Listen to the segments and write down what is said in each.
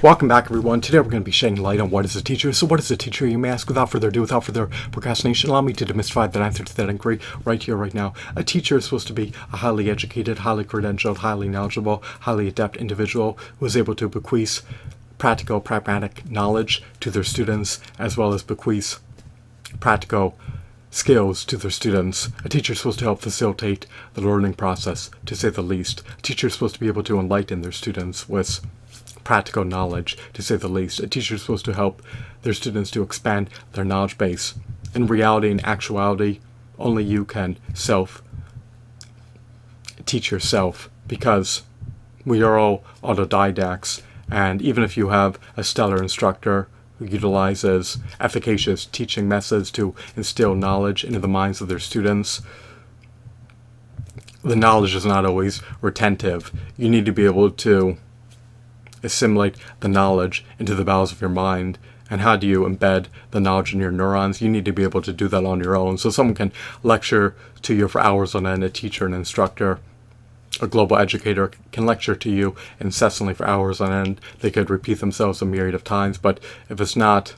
Welcome back, everyone. Today we're going to be shedding light on what is a teacher. So what is a teacher, you may ask? Without further ado, without further procrastination, allow me to demystify that answer to that inquiry right here, right now. A teacher is supposed to be a highly educated, highly credentialed, highly knowledgeable, highly adept individual who is able to bequeath practical, pragmatic knowledge to their students, as well as bequeath practical skills to their students. A teacher is supposed to help facilitate the learning process, to say the least. A teacher is supposed to be able to enlighten their students with practical knowledge, to say the least. A teacher is supposed to help their students to expand their knowledge base. In reality and actuality, only you can teach yourself, because we are all autodidacts, and even if you have a stellar instructor who utilizes efficacious teaching methods to instill knowledge into the minds of their students, the knowledge is not always retentive. You need to be able to assimilate the knowledge into the bowels of your mind. And how do you embed the knowledge in your neurons? You need to be able to do that on your own. So someone can lecture to you for hours on end. A teacher, an instructor, a global educator can lecture to you incessantly for hours on end. They could repeat themselves a myriad of times, but if it's not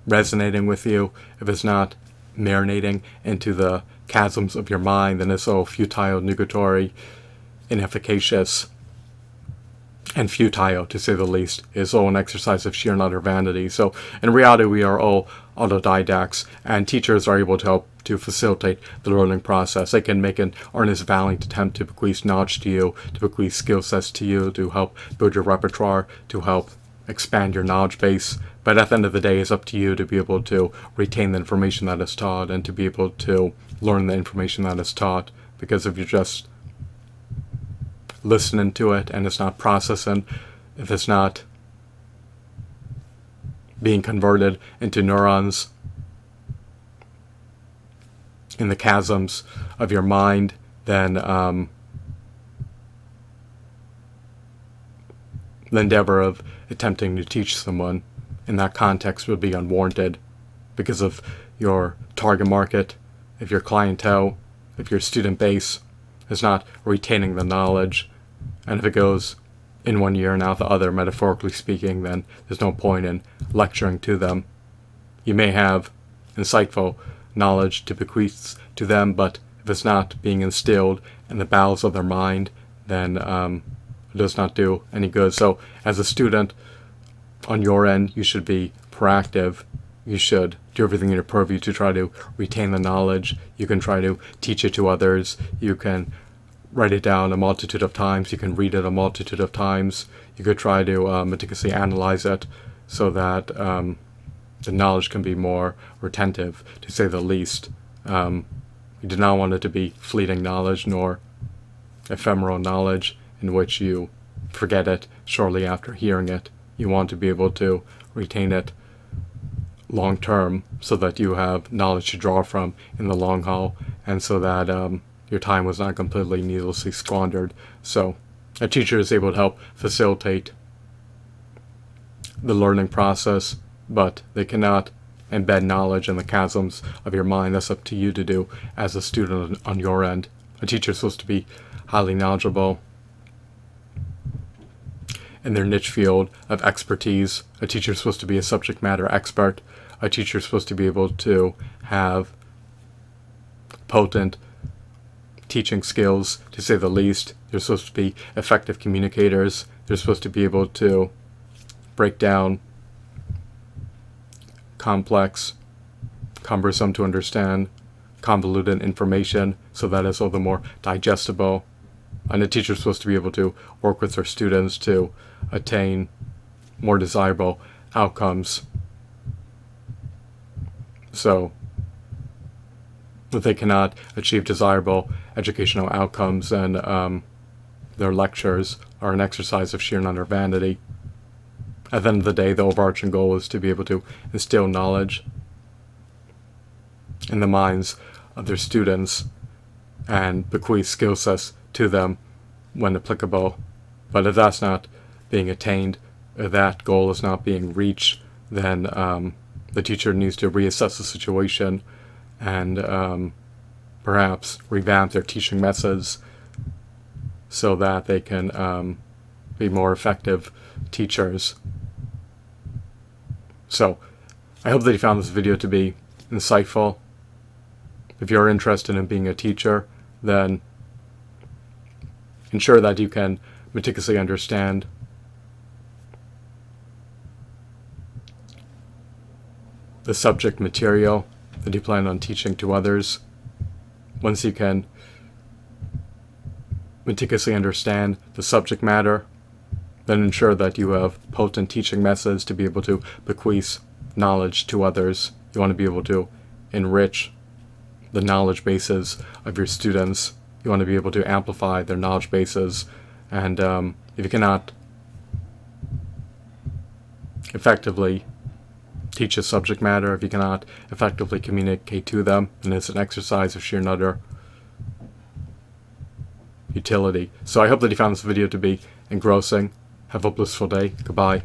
resonating with you, if it's not marinating into the chasms of your mind, then it's so futile, nugatory, inefficacious, and futile, to say the least. It's all an exercise of sheer and utter vanity. So in reality, we are all autodidacts, and teachers are able to help to facilitate the learning process. They can make an earnest, valiant attempt to bequeath knowledge to you, to bequeath skill sets to you, to help build your repertoire, to help expand your knowledge base. But at the end of the day, it's up to you to be able to retain the information that is taught and to be able to learn the information that is taught. Because if you're just listening to it and it's not processing, if it's not being converted into neurons in the chasms of your mind, then the endeavor of attempting to teach someone in that context would be unwarranted, because of your target market, if your clientele, if your student base is not retaining the knowledge. And if it goes in one ear and out the other, metaphorically speaking, then there's no point in lecturing to them. You may have insightful knowledge to bequeath to them, but if it's not being instilled in the bowels of their mind, then it does not do any good. So as a student, on your end, you should be proactive. You should do everything in your purview to try to retain the knowledge. You can try to teach it to others. You can write it down a multitude of times. You can read it a multitude of times. You could try to meticulously analyze it so that the knowledge can be more retentive, to say the least. You do not want it to be fleeting knowledge, nor ephemeral knowledge in which you forget it shortly after hearing it. You want to be able to retain it long term, so that you have knowledge to draw from in the long haul, and so that your time was not completely needlessly squandered. So a teacher is able to help facilitate the learning process, but they cannot embed knowledge in the chasms of your mind. That's up to you to do as a student on your end. A teacher is supposed to be highly knowledgeable in their niche field of expertise. A teacher is supposed to be a subject matter expert. A teacher is supposed to be able to have potent teaching skills, to say the least. They're supposed to be effective communicators. They're supposed to be able to break down complex, cumbersome to understand, convoluted information, so that it's all the more digestible. And a teacher is supposed to be able to work with their students to attain more desirable outcomes. So if they cannot achieve desirable educational outcomes, and their lectures are an exercise of sheer and utter vanity. At the end of the day, the overarching goal is to be able to instill knowledge in the minds of their students and bequeath skill sets to them when applicable. But if that's not being attained, if that goal is not being reached, then the teacher needs to reassess the situation and perhaps revamp their teaching methods so that they can be more effective teachers. So, I hope that you found this video to be insightful. If you're interested in being a teacher, then ensure that you can meticulously understand the subject material that you plan on teaching to others. Once you can meticulously understand the subject matter, then ensure that you have potent teaching methods to be able to bequeath knowledge to others. You want to be able to enrich the knowledge bases of your students. You want to be able to amplify their knowledge bases. And if you cannot effectively teach a subject matter, if you cannot effectively communicate to them, then it's an exercise of sheer and utter utility. So I hope that you found this video to be engrossing. Have a blissful day. Goodbye.